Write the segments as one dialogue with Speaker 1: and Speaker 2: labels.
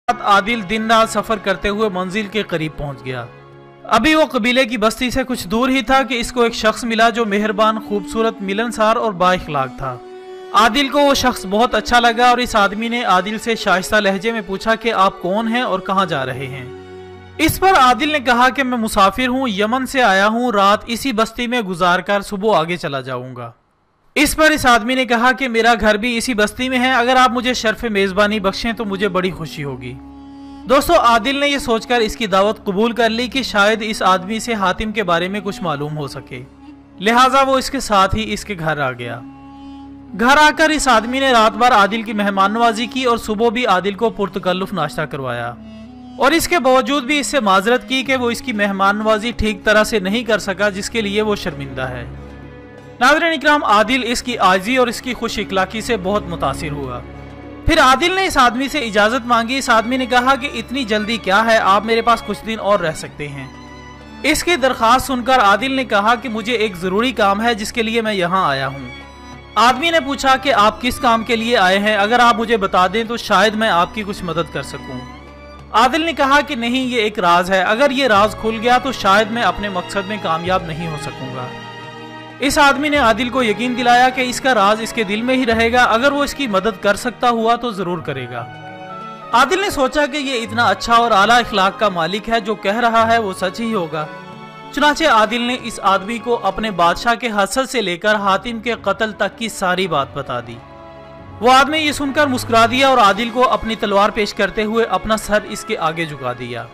Speaker 1: आदिल दिन रात सफर करते हुए मंजिल के करीब पहुंच गया। अभी वो कबीले की बस्ती से कुछ दूर ही था कि इसको एक शख्स मिला जो मेहरबान, खूबसूरत, मिलनसार और बाइखलाक था। आदिल को वो शख्स बहुत अच्छा लगा और इस आदमी ने आदिल से शाइस्ता लहजे में पूछा कि आप कौन हैं और कहाँ जा रहे हैं। इस पर आदिल ने कहा कि मैं मुसाफिर हूँ, यमन से आया हूँ, रात इसी बस्ती में गुजार कर सुबह आगे चला जाऊंगा। इस पर इस आदमी ने कहा कि मेरा घर भी इसी बस्ती में है, अगर आप मुझे शर्फ मेज़बानी बख्शें तो मुझे बड़ी खुशी होगी। दोस्तों, आदिल ने यह सोचकर इसकी दावत कबूल कर ली कि शायद इस आदमी से हातिम के बारे में कुछ मालूम हो सके, लिहाजा वो इसके साथ ही इसके घर आ गया। घर आकर इस आदमी ने रात भर आदिल की मेहमान नवाजी की और सुबह भी आदिल को पुरतकल्लुफ नाश्ता करवाया और इसके बावजूद भी इससे माजरत की कि वो इसकी मेहमान नवाजी ठीक तरह से नहीं कर सका, जिसके लिए वो शर्मिंदा है। नाज़रीन इकराम, आदिल इसकी आजी और इसकी खुश इखलाकी से बहुत मुतासिर हुआ। फिर आदिल ने इस आदमी से इजाजत मांगी। इस आदमी ने कहा कि इतनी जल्दी क्या है, आप मेरे पास कुछ दिन और रह सकते हैं। इसकी दरख्वास्त सुनकर आदिल ने कहा कि मुझे एक जरूरी काम है जिसके लिए मैं यहाँ आया हूँ। आदमी ने पूछा कि आप किस काम के लिए आए हैं, अगर आप मुझे बता दें तो शायद मैं आपकी कुछ मदद कर सकूं। आदिल ने कहा कि नहीं, ये एक राज है, अगर ये राज खुल गया तो शायद मैं अपने मकसद में कामयाब नहीं हो सकूंगा। इस आदमी ने आदिल को यकीन दिलाया कि इसका राज इसके दिल में ही रहेगा, अगर वो इसकी मदद कर सकता हुआ तो जरूर करेगा। आदिल ने सोचा कि ये इतना अच्छा और आला इखलाक का मालिक है, जो कह रहा है वो सच ही होगा। चुनाचे आदिल ने इस आदमी को अपने बादशाह के हसद से लेकर हातिम के कत्ल तक की सारी बात बता दी। वो आदमी ये सुनकर मुस्कुरा दिया और आदिल को अपनी तलवार पेश करते हुए अपना सर इसके आगे झुका दिया।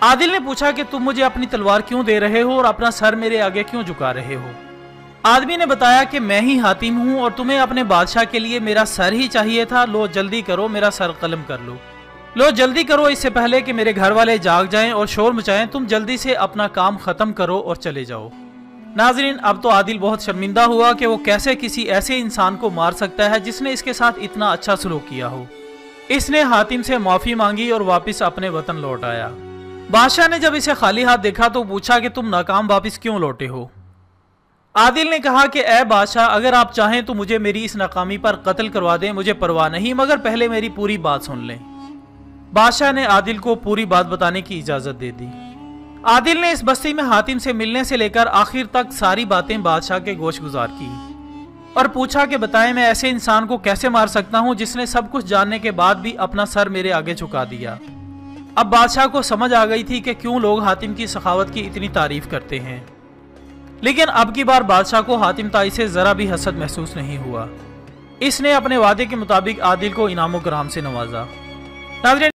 Speaker 1: आदिल ने पूछा कि तुम मुझे अपनी तलवार क्यों दे रहे हो और अपना सर मेरे आगे क्यों झुका रहे हो। आदमी ने बताया कि मैं ही हातिम हूँ और तुम्हें अपने बादशाह के लिए मेरा सर ही चाहिए था। लो जल्दी करो, मेरा सर कलम कर लो। लो जल्दी करो, इससे पहले कि मेरे घर वाले जाग जाएं और शोर मचाएं। तुम जल्दी से अपना काम खत्म करो और चले जाओ। नाजरीन, अब तो आदिल बहुत शर्मिंदा हुआ कि वो कैसे किसी ऐसे इंसान को मार सकता है जिसने इसके साथ इतना अच्छा सलूक किया हो। इसने हातिम से माफी मांगी और वापस अपने वतन लौट आया। बादशाह ने जब इसे खाली हाथ देखा तो पूछा कि तुम नाकाम वापस क्यों लौटे हो। आदिल ने कहा कि ए बादशाह, अगर आप चाहें तो मुझे मेरी इस नाकामी पर कत्ल करवा दें, मुझे परवाह नहीं, मगर पहले मेरी पूरी बात सुन लें। बादशाह ने आदिल को पूरी बात बताने की इजाजत दे दी। आदिल ने इस बस्ती में हातिम से मिलने से लेकर आखिर तक सारी बातें बादशाह के गोश गुजार की और पूछा कि बताएं, मैं ऐसे इंसान को कैसे मार सकता हूं जिसने सब कुछ जानने के बाद भी अपना सर मेरे आगे झुका दिया। अब बादशाह को समझ आ गई थी कि क्यों लोग हातिम की सखावत की इतनी तारीफ करते हैं, लेकिन अब की बार बादशाह को हातिम ताई से जरा भी हसद महसूस नहीं हुआ। इसने अपने वादे के मुताबिक आदिल को इनाम-ओ-कराम से नवाजा। नाज़रीन